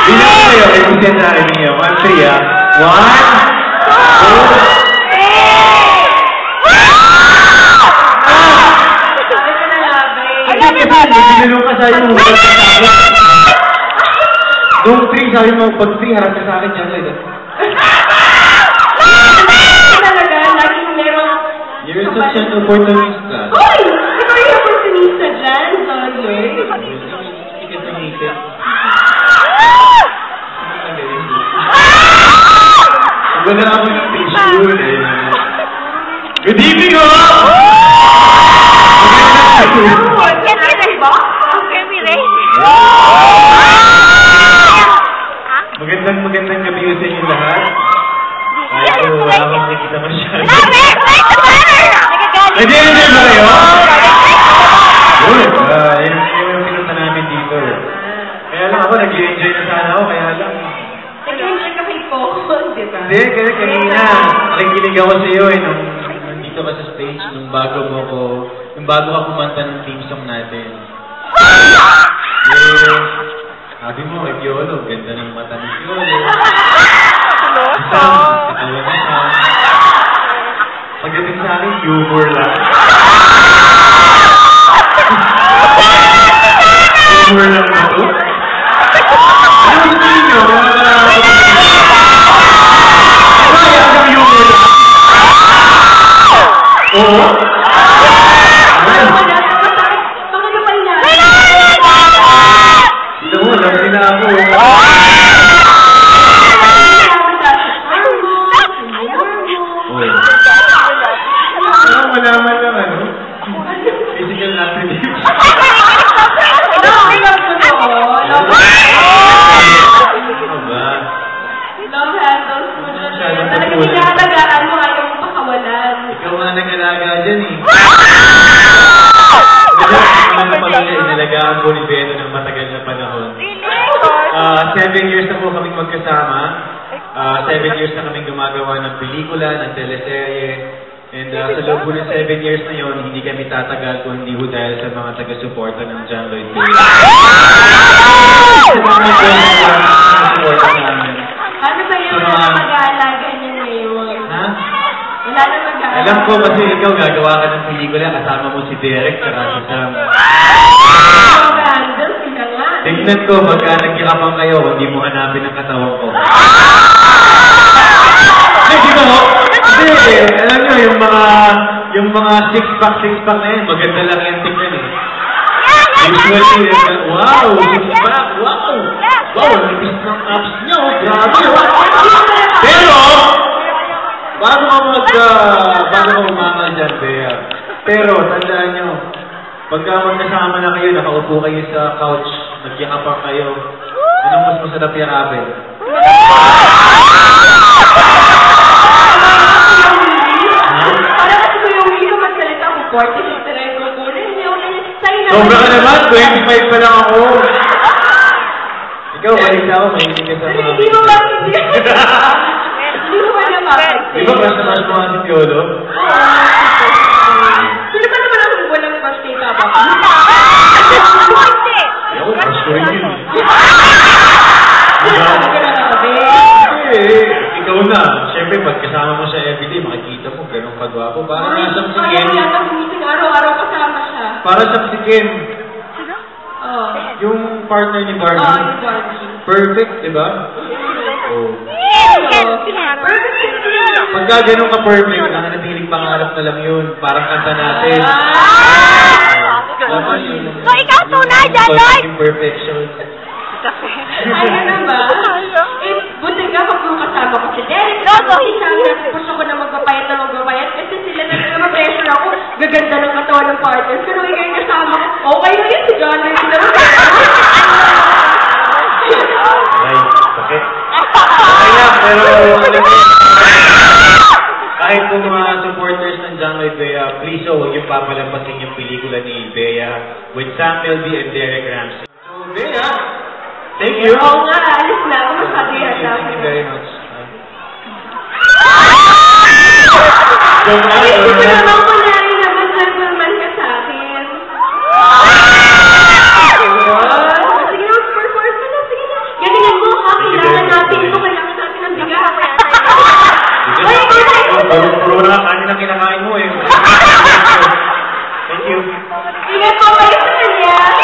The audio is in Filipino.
Bilang kayo, i-present natin ninyo. 1, 3, 1, 2, 3. Nagbilong ka sa'yo mo. Nung 3, sabi mo, pag 3, harap ka sa akin dyan. Talaga, laging meron. You're such an opportunista. Hoy! Ikaw yung opportunista dyan, Zoe. Hindi ka tumita. Wala ako ng picture eh. Good evening, ho! Magandang gabi sa inyo lahat. Ay, wala akong nakikita masyado. Nag-i-enjoy ba kayo? Good. Yun yung pinunta namin dito. Kaya lang ako, nag-i-enjoy na sana ako, kaya lang. Nag-enjoy ka kay Coco, di ba? Hindi, kasi kanina, nakikinig ako sa iyo eh, nung nandito ka sa stage, nung bago ka kumanta ng theme song natin. Sabi mo, kay Piolo, ganda ng mata ni Piolo. Katawa na ka. Pagdating sa akin, humor lang. Humor lang na to. Ano gusto ninyo? Kaya ang humor lang. Oo? Lamsin na ako. Malaman lang ano? Physical attributes. Love handles mo dyan. Talaga pinahalagaan mo ayaw mo pakawalan. Ikaw nga nag-alaga dyan eh. Inalagaan ko ni Beno ng matagal na panahon. 7 years na po kaming magkasama. 7 years na kaming gumagawa ng pelikula, ng teleserye. And sa loob po ng 7 years na yun, hindi kami tatagal kung hindi ho dahil sa mga taga-suporta ng John Lloyd Bea. Ano ba yung mag-aalaga niyo ngayon? Ha? Wala na mag-aalaga. Alam ko kasi ikaw gagawa ka ng pelikula, kasama mo si Derek at si Sam. Tignan ko, pagka nagkikapang kayo, hindi mo hanapin ang katawan ko. Hindi mo? Hindi, alam nyo, yung mga six-pack na yun, maganda lang yung tignan eh. Usually, wow, six-pack, wow! Wow, nipis ng abs nyo, grabe! Pero, bago ka umangal dyan, Bea. Pero, tandaan nyo, pagka magkasama na kayo, nakaupo kayo sa couch, nagyakapang kayo, anong mas masarap yakapin? Parang kasi ko yung hindi ko magsalita ko, 46 na rin ko kunin. Hindi ako nag-sign na. Sobra ka naman, 25 pa lang ako. Ikaw, balik na ako, mahinig ka sa mga... Hindi mo ba? Hindi mo ba naman? Di ba crush na mo nga si Piolo? Sino ba naman ang walang crush kay Tapa? Ako, crush ko rin yun. Ikaw na. Siyempre, pag kasama mo sa everyday, makikita mo, ganun kagwapo. Parang nasang si Ken. Araw-araw kasama siya. Parang sa si Ken. Oo. Yung partner ni Barbie. Oo, yung Barbie. Perfect, di ba? Oo. Perfect. Pagka ganun ka perfect, nanganatiling pangarap na lang yun. Parang kanta natin. So, ikaw tunay, Jaloy! Imperfection. Ano na ba? Buti nga pag yung kasama ko si Derek. Kasi sabi na, puso ko na magpapayat. Kasi sila na ma-pressure ako. Gaganda ng katawan ng partners. Pero ikaw yung kasama ko. Okay na yun si John. Ay, bakit? Okay lang, pero alam mo, kahit po mga supporters ng John Lloyd Bea, please huwag yung papalampasin yung pelikula ni Bea with Sam Melby and Derek Ramsey. So, Bea, thank you. Oo nga, alis na ako. Masabi yan. Thank you very much. Hindi ko naman kunahin na gentleman ka sa akin. Sige na, perform ka na. Sige na. Galingan mo, puro na kanin ang kinakain mo eh. Thank you. Ingat po kayo sa kanya.